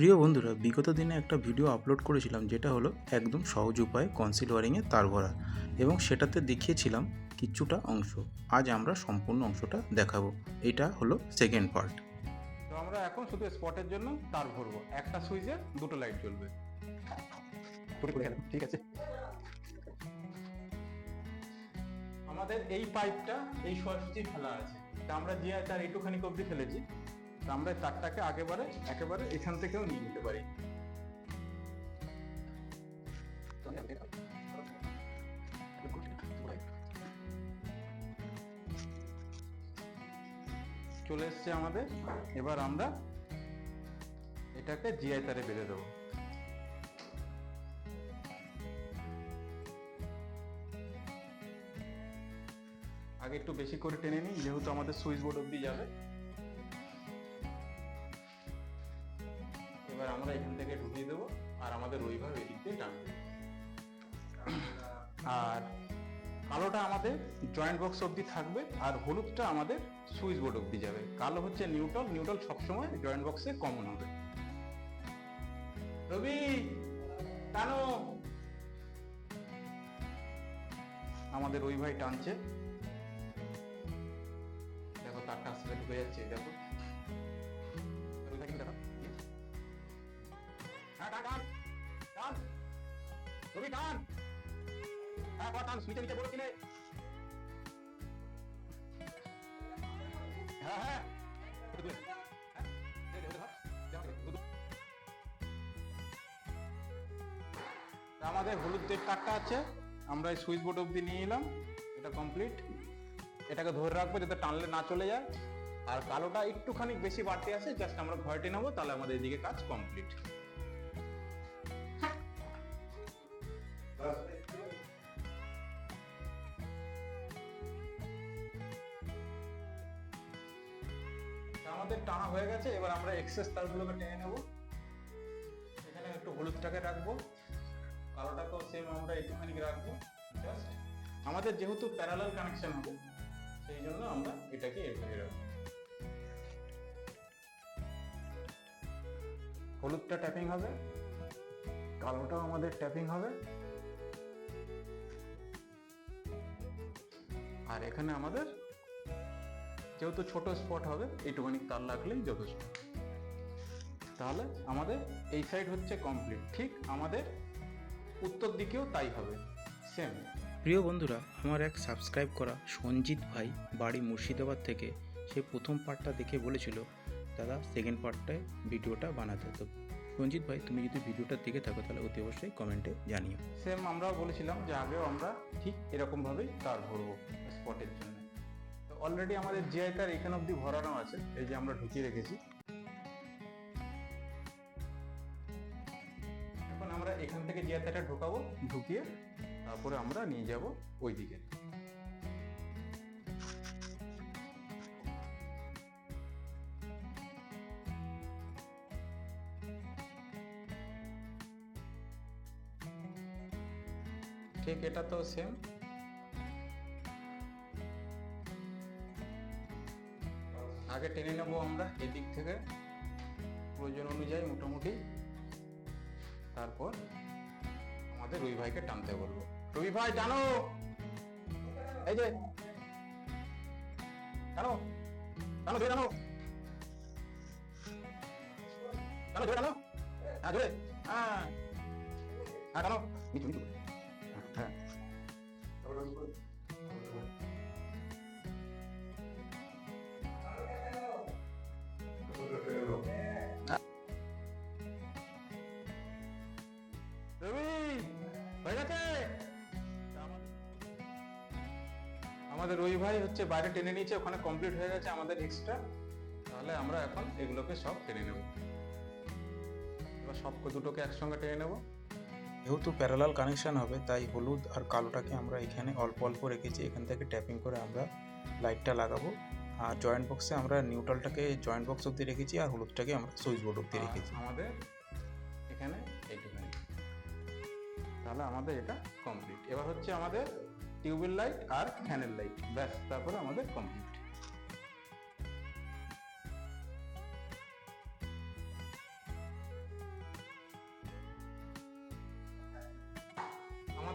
প্রিয় বন্ধুরা, বিগত দিনে একটা ভিডিও আপলোড করেছিলাম যেটা হলো একদম সহজ উপায়ে কনসিল ওয়ারিংয়ে তার ভরা, এবং সেটাতে দেখিয়েছিলাম কিছুটা অংশ। আজ আমরা সম্পূর্ণ অংশটা দেখাবো। এটা হলো সেকেন্ড পার্ট। তো আমরা এখন শুধু স্পটের জন্য তার ভরবো, একটা সুইচে দুটো লাইট জ্বলবে। ঠিক আছে, আমাদের এই পাইপটা এই সোজাসুজি ফেলা আছে, তা আমরা যে তার এইটুখানি অবধি ফেলেছি, তা আমরা তারটাকে একেবারে এখান থেকেও নিয়ে নিতে পারি। চলে এসছে আমাদের। এবার আমরা এটাকে জিআই তারে বেঁধে দেবো। আগে একটু বেশি করে টেনে নিই, যেহেতু আমাদের সুইচ বোর্ড অব্দি যাবে। এবার আমরা এখান থেকে ঢুকিয়ে দেবো, আর আমাদের ওইভাবে এদিক দিয়ে টানবে। আর কালোটা আমাদের জয়েন্ট বক্স অব্দি থাকবে, আর হলুদটা আমাদের সুইচ বোর্ড অব্দি যাবে। কালো হচ্ছে নিউট্রাল সবসময় জয়েন্ট বক্সে কমন হবে। রবি টানো, আমাদের ওই ভাই টানছে। দেখো তারটা আস্তে ঢুকে যাচ্ছে, দেখো রবি টান, হ্যাঁ টান, সুইচে নিচে বলেছিলে। হ্যাঁ হ্যাঁ, আমাদের হলুদের তারটা আছে, আমরা এই সুইচ বোর্ড অব্দি নিয়ে এলাম। এটা কমপ্লিট। এটাকে ধরে রাখবো যাতে টানলে না চলে যায়। আর কালোটা একটুখানি বেশি বাড়তে আছে, জাস্ট আমরা ঘরে নেবো, তাহলে আমাদের এদিকে কাজ কমপ্লিট। আমাদের টানা হয়ে গেছে। এবার আমরা এক্সেস তারগুলোকে টেনে নেব। এখানে একটু হলুদটাকে রাখবো, কালোটাকেও সেম আমরা একটুখানি রাখবো। জাস্ট আমাদের যেহেতু প্যারালাল কানেকশন হবে, সেই জন্য আমরা এটাকে এভাবে রাখবো। হলুদটা ট্যাপিং হবে, কালোটাও আমাদের ট্যাপিং হবে, আর এখানে আমাদের যেহেতু ছোট স্পট হবে, এইটুখানি তার লাগলেই যথেষ্ট। তাহলে আমাদের এই সাইড হচ্ছে কমপ্লিট। ঠিক আমাদের উত্তর দিকেও তাই হবে, সেম। প্রিয় বন্ধুরা, আমার এক সাবস্ক্রাইব করা সঞ্জিত ভাই বাড়ি মুর্শিদাবাদ থেকে, সে প্রথম পার্টটা দেখে বলেছিল দাদা সেকেন্ড পার্টটায় ভিডিওটা বানাতে। তো সঞ্জিত ভাই, তুমি যদি ভিডিওটা দেখে থাকো তাহলে অতি অবশ্যই কমেন্টে জানিও। সেম আমরাও বলেছিলাম যে আগেও আমরা ঠিক এরকমভাবেই তার ভরবো স্পটের জন্য। তো অলরেডি আমাদের জিআই তার এখান অবধি ভরানো আছে, এই যে আমরা ঢুকিয়ে রেখেছি। এখন আমরা এখান থেকে জিআই তারটা ঢোকাবো, ঢুকিয়ে তারপরে আমরা নিয়ে যাব ওই দিকে। ঠিক এটা তো সেম। আগে টেনে নেবো আমরা এদিক থেকে প্রয়োজন অনুযায়ী মোটামুটি, তারপর আমাদের রবি ভাইকে টানতে বলবো। রবি ভাই টানো, এই যে টানো টানো, ধরে টানো, টানো ধরে টানো, হ্যাঁ ধরে, হ্যাঁ হ্যাঁ টানো, নিচু নিচু, হ্যাঁ। আমাদের রবি ভাই হচ্ছে বাইরে টেনে নিয়েছে, ওখানে কমপ্লিট হয়ে গেছে আমাদের এক্সট্রা। তাহলে আমরা এখন এগুলোকে সব টেনে নেব। এবার সব দুটোকে একসঙ্গে টেনে নেব। যেহেতু প্যারালাল কানেকশান হবে, তাই হলুদ আর কালোটাকে আমরা এখানে অল্প অল্প রেখেছি। এখান থেকে ট্যাপিং করে আমরা লাইটটা লাগাবো। আর জয়েন্ট বক্সে আমরা নিউট্রালটাকে জয়েন্ট বক্স অব্দি রেখেছি, আর হলুদটাকে আমরা সুইচ বোর্ড অব্দি রেখেছি। আমাদের এখানে এইটুখানি, তাহলে আমাদের এটা কমপ্লিট। এবার হচ্ছে আমাদের টিউবের লাইট আর ফ্যানের লাইট, ব্যাস, তারপরে আমাদের কমপ্লিট।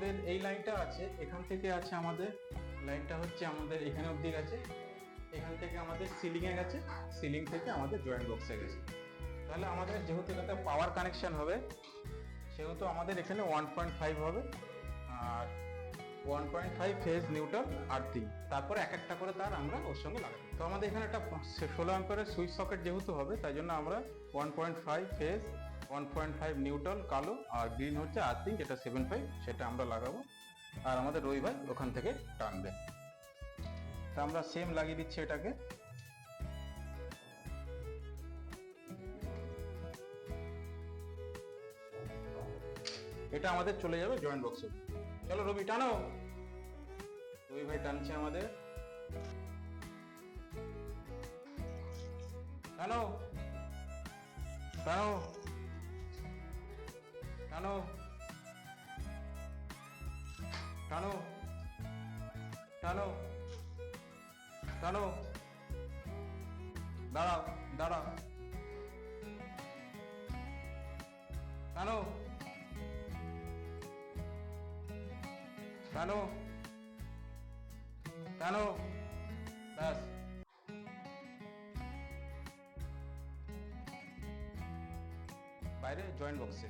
আমাদের এই লাইনটা আছে, এখান থেকে আছে আমাদের লাইনটা হচ্ছে আমাদের এখানে অবধি গেছে, এখান থেকে আমাদের সিলিং এ গেছে, সিলিং থেকে আমাদের জয়েন্ট বক্সে গেছে। তাহলে আমাদের যেহেতু এটাতে পাওয়ার কানেকশন হবে সেহেতু আমাদের এখানে 1.5 হবে আর 1.5 ফেজ নিউট্রাল আর্থিং, তারপরে এক একটা করে তার আমরা ওর সঙ্গে লাগাবো। তো আমাদের এখানে একটা 16 অ্যাম্পিয়ারের সুইচ সকেট যেহেতু হবে তাই জন্য আমরা 1.5 ফেজ 1.5 নিউট্রাল কালো আর গ্রিন হচ্ছে আর্থিং যেটা 7.5 সেটা আমরা লাগাবো, আর আমাদের রবি ভাই ওখান থেকে টানবে। তা আমরা সেম লাগিয়ে দিচ্ছি এটাকে। এটা আমাদের চলে যাবে জয়েন্ট বক্সে। চলো রবি টানো, রবি ভাই টানছে আমাদের, টানো টানো টানো টানো টানো টানো, দাঁড়াও দাঁড়াও, টানো টানো টানো, ব্যাস। বাইরে জয়েন্ট বক্সে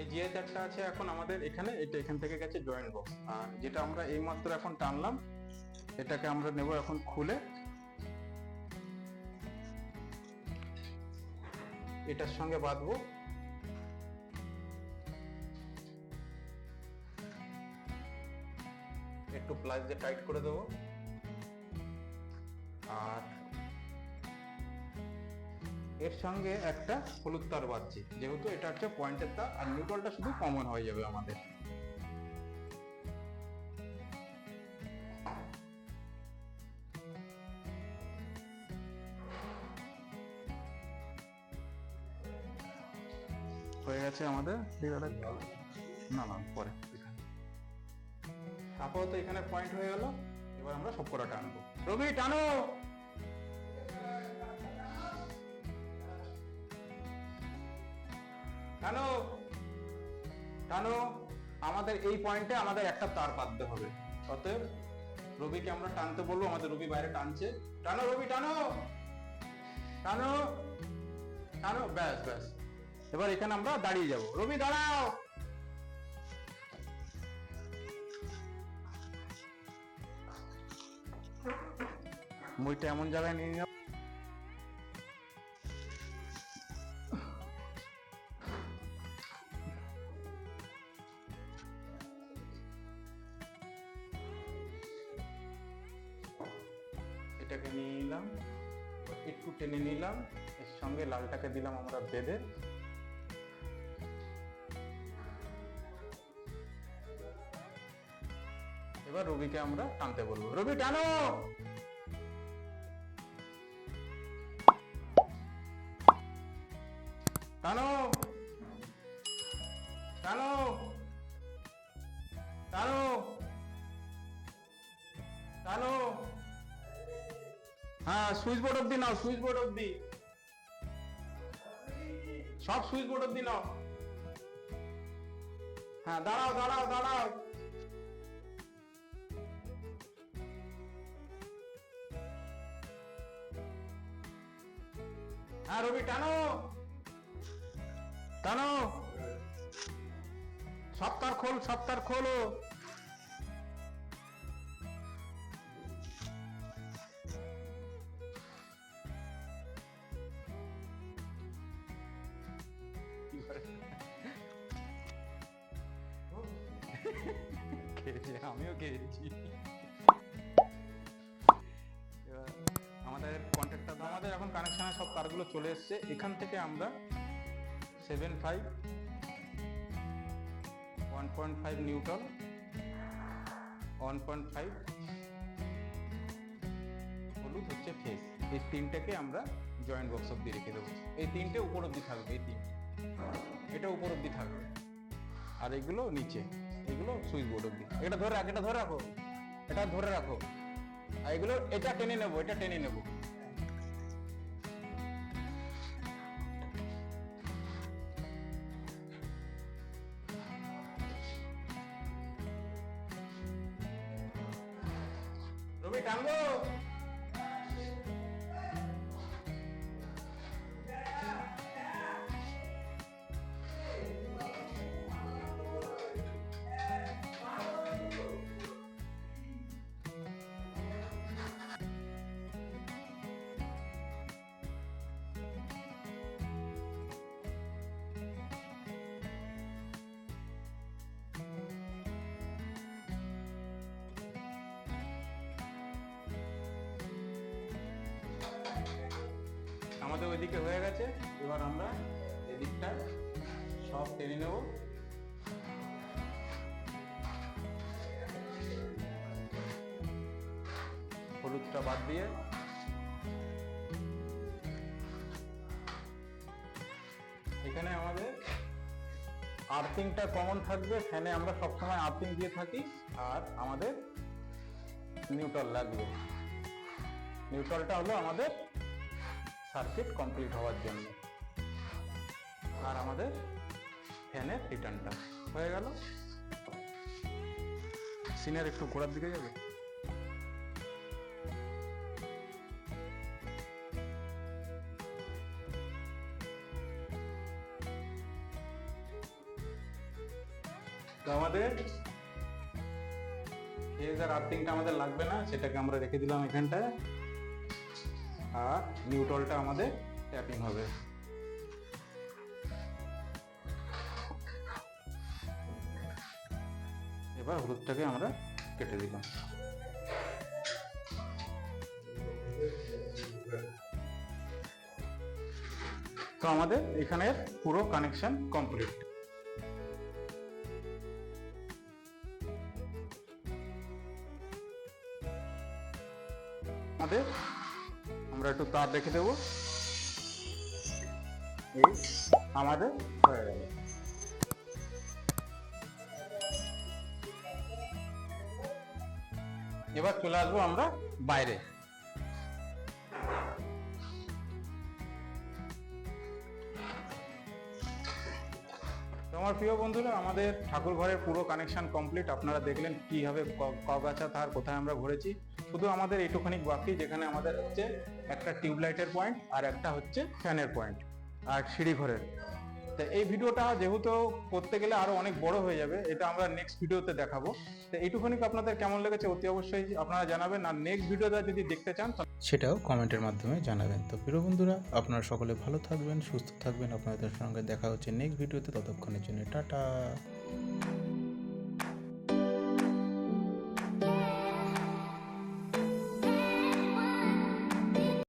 এই যে তারটা আছে এখন আমাদের এখানে, এটা এখান থেকে গেছে জয়েন্ট বক্স, আর যেটা আমরা এই মাত্র এখন টানলাম এটাকে আমরা নেব এখন খুলে এটার সঙ্গে বাঁধবো। একটু প্লাস দিয়ে টাইট করে দেবো, আর এর সঙ্গে একটা হলুদ তার বাঁধছি যেহেতু এটা হচ্ছে পয়েন্টের তার, আর নিউট্রালটা শুধু কমন হয়ে যাবে আমাদের। হয়ে গেছে আমাদের, না না পরে আপাতত এখানে পয়েন্ট হয়ে গেল। এবার আমরা সব করা টানবো, রবি টানো টানো টানো। আমাদের এই পয়েন্টে আমাদের একটা তার বাঁধতে হবে, অতএব রবিকে আমরা টানতে বলবো, আমাদের রবি বাইরে টানছে, টানো রবি টানো টানো টানো, ব্যাস ব্যাস। এবার এখানে আমরা দাঁড়িয়ে যাব, রবি দাঁড়াও, মুইটা এমন জায়গায় নিয়ে যাও এটাকে নিয়ে নিলাম, একটু টেনে নিলাম, এর সঙ্গে লালটাকে দিলাম আমরা বেঁধে, এবার রবিকে আমরা টানতে বলবো, রবি টানো টানো টানো টানো টানো, হ্যাঁ সুইচ বোর্ড অব্দি নাও, সুইচ বোর্ড অব্দি, সব সুইচ বোর্ড অব্দি নাও, হ্যাঁ দাঁড়াও দাঁড়াও দাঁড়াও, হ্যাঁ রবি টানো টানো, সব তার খোল, সব তার খোলো, আমিও খেয়েছি। আমাদের কন্ট্যাক্টটা, আমাদের এখন কানেকশনের সব তারগুলো চলে এসছে, এখান থেকে আমরা 7.5 1.5 নিউট্রাল 1.5 হলুদ হচ্ছে ফেস, এই তিনটাকে আমরা জয়েন্ট বক্স অব্দি রেখে দেবো। এই তিনটে উপর অব্দি থাকবে, এই তিনটে, এটা উপর অব্দি থাকবে, আর এগুলো নিচে, এগুলো সুইচ বোর্ড অব্দি। এটা ধরে রাখো, এটা ধরে রাখো, এটা ধরে রাখো, আর এগুলো এটা টেনে নেবো, এটা টেনে নেবো। রবি টানবো। আমাদের ওইদিকে হয়ে গেছে, এবার আমরা এদিকটা সব টেনে নেব। হলুদটা বাদ দিয়ে এখানে আমাদের আর্থিংটা কমন থাকবে, ফ্যানে আমরা সবসময় আর্থিং দিয়ে থাকি। আর আমাদের নিউট্রাল লাগবে। নিউট্রালটা হলো আমাদের সার্কিট কমপ্লিট হওয়ার জন্য। আর আমাদের ফ্যানের রিটার্নটা হয়ে গেল। সিনের একটু গোড়ার দিকে যাবে। তো আমাদের ফেজ আর আর্থিংটা আমাদের লাগবে না, সেটাকে আমরা রেখে দিলাম এখানটায়। আর নিউট্রালটা আমাদের ট্যাপিং হবে। এবার হলুদটাকে আমরা কেটে দিলাম। তো আমাদের এখানের পুরো কানেকশন কমপ্লিট। আমরা একটু তার রেখে দেবো। এই আমাদের হয়ে গেল। এবার চলে আসবো আমরা বাইরে। আমার প্রিয় বন্ধুরা, আমাদের ঠাকুর ঘরের পুরো কানেকশন কমপ্লিট। আপনারা দেখলেন কিভাবে কগাছা তার কোথায় আমরা ভরেছি। শুধু আমাদের এইটুখানি বাকি, যেখানে আমাদের হচ্ছে একটা টিউবলাইটের পয়েন্ট আর একটা হচ্ছে ফ্যানের পয়েন্ট আর সিঁড়ি ঘরের। তো এই ভিডিওটা যেহেতু করতে গেলে আরো অনেক বড় হয়ে যাবে, এটা আমরা নেক্সট ভিডিওতে দেখাবো। তো এইটুখানি আপনাদের কেমন লেগেছে অতি অবশ্যই আপনারা জানাবেন। আর নেক্সট ভিডিওটা যদি দেখতে চান সেটাও কমেন্টের মাধ্যমে জানাবেন। তো প্রিয় বন্ধুরা, আপনারা সকলে ভালো থাকবেন, সুস্থ থাকবেন। আপনাদের সঙ্গে দেখা হচ্ছে নেক্সট ভিডিওতে। ততক্ষণের জন্য টাটা।